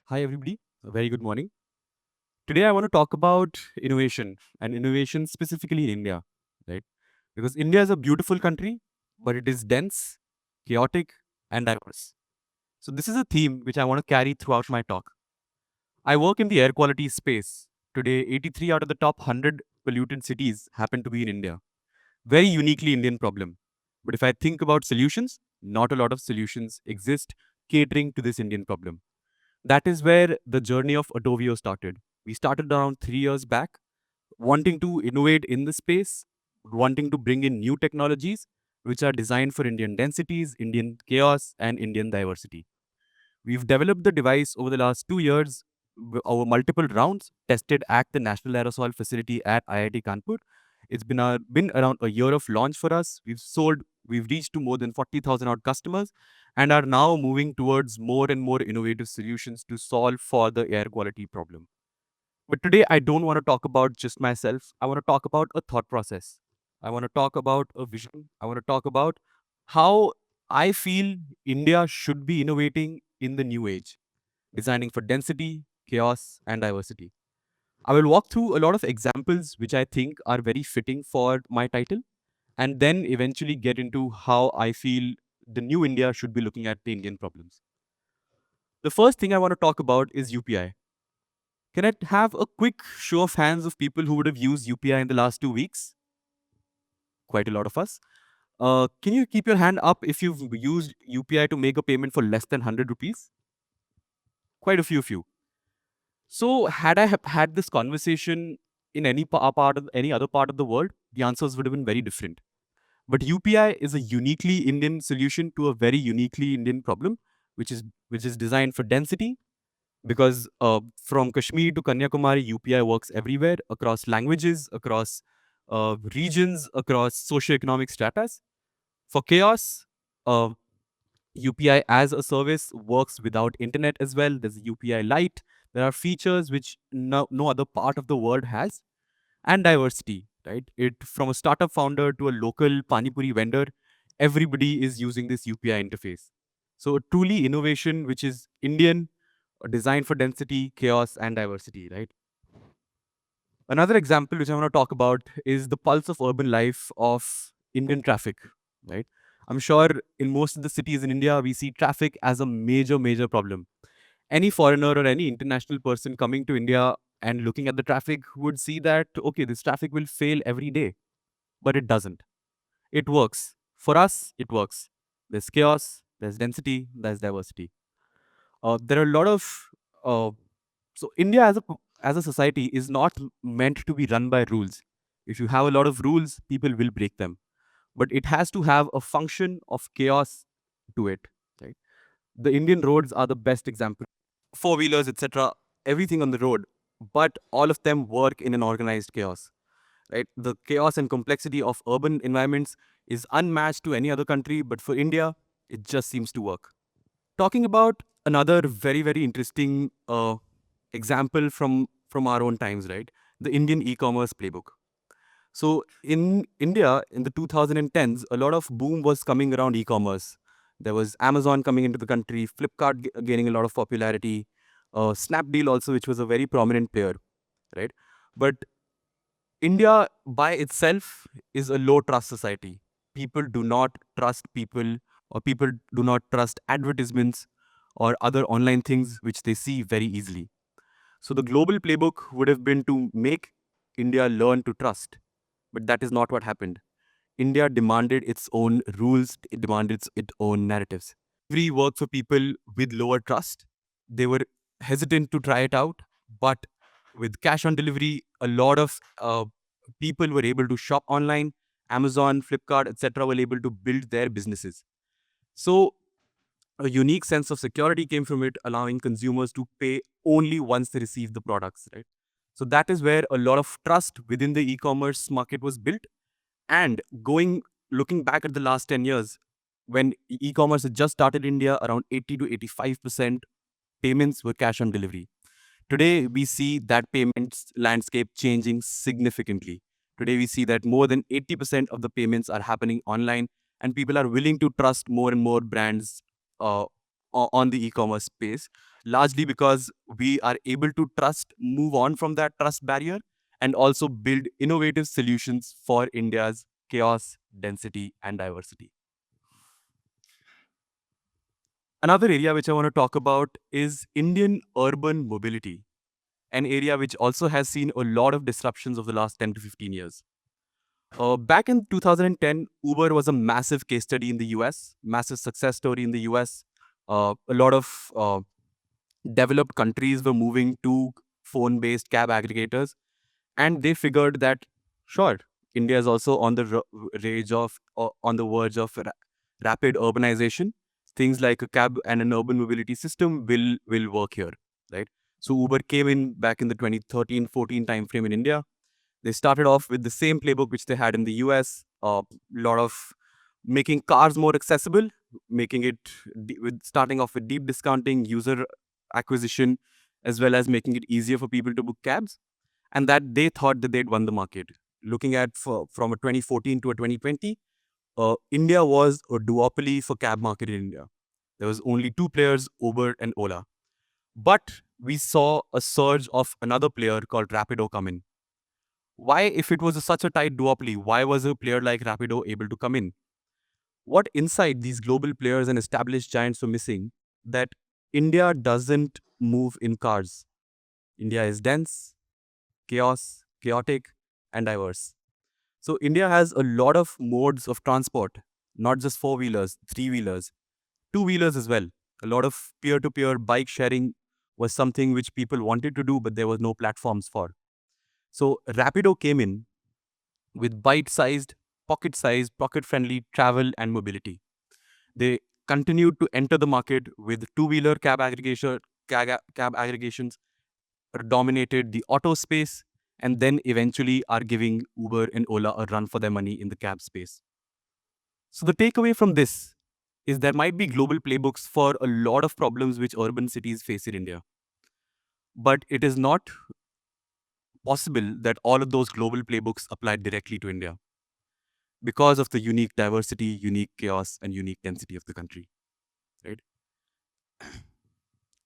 Hi, everybody. A very good morning. Today, I want to talk about innovation and innovation specifically in India, right? Because India is a beautiful country, but it is dense, chaotic, and diverse. So, this is a theme which I want to carry throughout my talk. I work in the air quality space. Today, 83 out of the top 100 polluted cities happen to be in India. Very uniquely Indian problem. But if I think about solutions, not a lot of solutions exist catering to this Indian problem. That is where the journey of Atovio started. We started around 3 years back, wanting to innovate in the space, wanting to bring in new technologies which are designed for Indian densities, Indian chaos, and Indian diversity. We've developed the device over the last 2 years over multiple rounds, tested at the National Aerosol Facility at IIT Kanpur. It's been around a year of launch for us. We've reached to more than 40,000 odd customers and are now moving towards more and more innovative solutions to solve for the air quality problem. But today, I don't want to talk about just myself. I want to talk about a thought process. I want to talk about a vision. I want to talk about how I feel India should be innovating in the new age, designing for density, chaos, and diversity. I will walk through a lot of examples which I think are very fitting for my title, and then eventually get into how I feel the new India should be looking at the Indian problems. The first thing I want to talk about is UPI. Can I have a quick show of hands of people who would have used UPI in the last 2 weeks? Quite a lot of us. Can you keep your hand up if you've used UPI to make a payment for less than 100 rupees? Quite a few of you. So, had had this conversation in any part of any other part of the world, the answers would have been very different. But UPI is a uniquely Indian solution to a very uniquely Indian problem, which is designed for density. Because from Kashmir to Kanyakumari, UPI works everywhere across languages, across regions, across socioeconomic stratas. For chaos, UPI as a service works without internet as well. There's a UPI Lite. There are features which no other part of the world has, and diversity, right? It from a startup founder to a local pani puri vendor, everybody is using this UPI interface. So truly innovation which is Indian, designed for density, chaos, and diversity, right? Another example which I want to talk about is the pulse of urban life of Indian traffic, right? I'm sure in most of the cities in India, we see traffic as a major, major problem. Any foreigner or any international person coming to India and looking at the traffic would see that, okay, this traffic will fail every day, but it doesn't. It works. For us, it works. There's chaos, there's density, there's diversity. There are a lot of uh, so India as a society is not meant to be run by rules. If you have a lot of rules, people will break them. But it has to have a function of chaos to it. Right? The Indian roads are the best example. Four wheelers, etc. Everything on the road, but all of them work in an organized chaos. Right? The chaos and complexity of urban environments is unmatched to any other country, but for India, it just seems to work. Talking about another very, very interesting example from our own times, right? The Indian e-commerce playbook. So in India, in the 2010s, a lot of boom was coming around e-commerce. There was Amazon coming into the country, Flipkart gaining a lot of popularity, Snapdeal also, which was a very prominent player, right? But India by itself is a low trust society. People do not trust people, or people do not trust advertisements or other online things which they see very easily. So the global playbook would have been to make India learn to trust, but that is not what happened. India demanded its own rules, it demanded its own narratives. Delivery worked for people with lower trust. They were hesitant to try it out, but with cash on delivery, a lot of people were able to shop online. Amazon, Flipkart, etc., were able to build their businesses. So a unique sense of security came from it, allowing consumers to pay only once they receive the products. Right. So that is where a lot of trust within the e-commerce market was built. And looking back at the last 10 years, when e-commerce had just started in India, around 80 to 85% payments were cash on delivery. Today, we see that payments landscape changing significantly. Today, we see that more than 80% of the payments are happening online, and people are willing to trust more and more brands uh, on the e-commerce space largely because we are able to move on from that trust barrier, and also build innovative solutions for India's chaos, density, and diversity. Another area which I want to talk about is Indian urban mobility, an area which also has seen a lot of disruptions over the last 10 to 15 years. Back in 2010, Uber was a massive case study in the US, massive success story in the US. A lot of developed countries were moving to phone based cab aggregators, and they figured that, sure, India is also on the on the verge of rapid urbanization. Things like a cab and an urban mobility system will work here, right? So Uber came in back in the 2013-14 timeframe in India. They started off with the same playbook which they had in the US, a lot of making cars more accessible, making it with starting off with deep discounting, user acquisition, as well as making it easier for people to book cabs. And that they thought that they'd won the market. Looking at from a 2014 to a 2020, India was a duopoly for cab market in India. There was only two players, Uber and Ola. But we saw a surge of another player called Rapido come in. Why, if it was such a tight duopoly, why was a player like Rapido able to come in? What insight these global players and established giants were missing, that India doesn't move in cars. India is dense, chaotic, and diverse. So India has a lot of modes of transport, not just four-wheelers, three-wheelers, two-wheelers as well. A lot of peer-to-peer bike sharing was something which people wanted to do, but there was no platforms for. So Rapido came in with bite-sized, pocket-sized, pocket-friendly travel and mobility. They continued to enter the market with two-wheeler cab aggregations, dominated the auto space, and then eventually are giving Uber and Ola a run for their money in the cab space. So the takeaway from this is there might be global playbooks for a lot of problems which urban cities face in India. But it is not possible that all of those global playbooks apply directly to India because of the unique diversity, unique chaos, and unique density of the country. Right?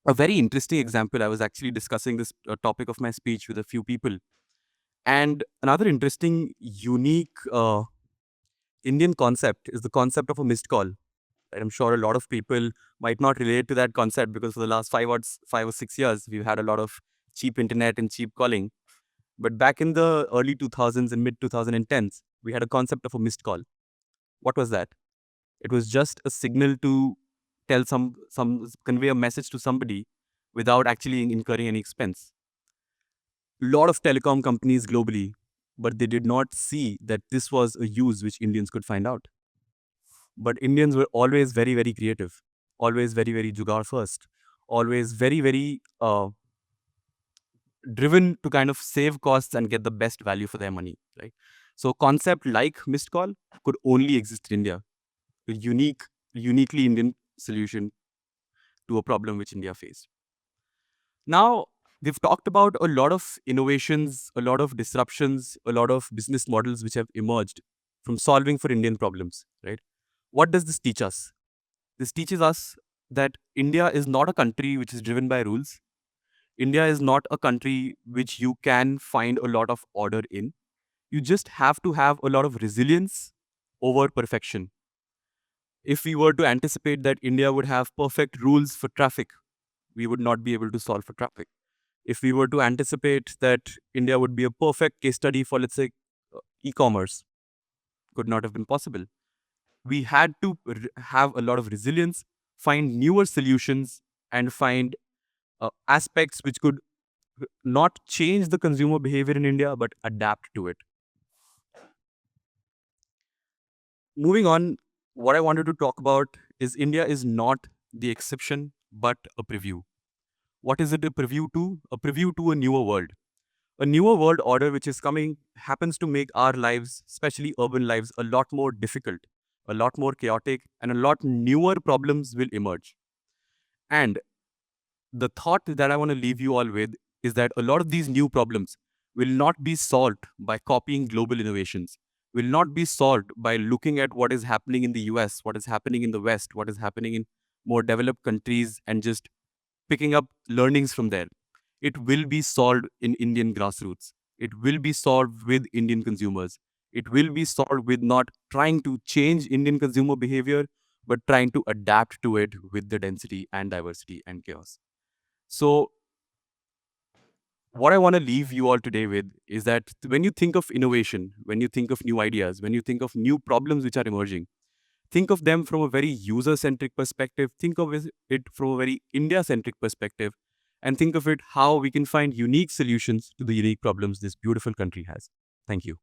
A very interesting example, I was actually discussing this topic of my speech with a few people. And another interesting, unique Indian concept is the concept of a missed call. Right? I'm sure a lot of people might not relate to that concept because for the last 5 or 6 years, we've had a lot of cheap internet and cheap calling. But back in the early 2000s and mid 2010s, we had a concept of a missed call. What was that? It was just a signal to tell convey a message to somebody without actually incurring any expense. A lot of telecom companies globally, but they did not see that this was a use which Indians could find out. But Indians were always very, very creative, always very, very jugaad first, always very, very driven to kind of save costs and get the best value for their money, right? So concept like missed call could only exist in India, a uniquely Indian solution to a problem which India faced. Now, we've talked about a lot of innovations, a lot of disruptions, a lot of business models which have emerged from solving for Indian problems, right? What does this teach us? This teaches us that India is not a country which is driven by rules. India is not a country which you can find a lot of order in. You just have to have a lot of resilience over perfection. If we were to anticipate that India would have perfect rules for traffic, we would not be able to solve for traffic. If we were to anticipate that India would be a perfect case study for, let's say, e-commerce, could not have been possible. We had to have a lot of resilience, find newer solutions, and find aspects which could not change the consumer behavior in India, but adapt to it. Moving on, what I wanted to talk about is India is not the exception, but a preview. What is it a preview to? A preview to a newer world. A newer world order which is coming happens to make our lives, especially urban lives, a lot more difficult, a lot more chaotic, and a lot newer problems will emerge. And the thought that I want to leave you all with is that a lot of these new problems will not be solved by copying global innovations, will not be solved by looking at what is happening in the US, what is happening in the West, what is happening in more developed countries, and just picking up learnings from there. It will be solved in Indian grassroots. It will be solved with Indian consumers. It will be solved with not trying to change Indian consumer behavior, but trying to adapt to it with the density and diversity and chaos. So, what I want to leave you all today with is that when you think of innovation, when you think of new ideas, when you think of new problems which are emerging, think of them from a very user centric perspective, think of it from a very India centric perspective, and think of it how we can find unique solutions to the unique problems this beautiful country has. Thank you.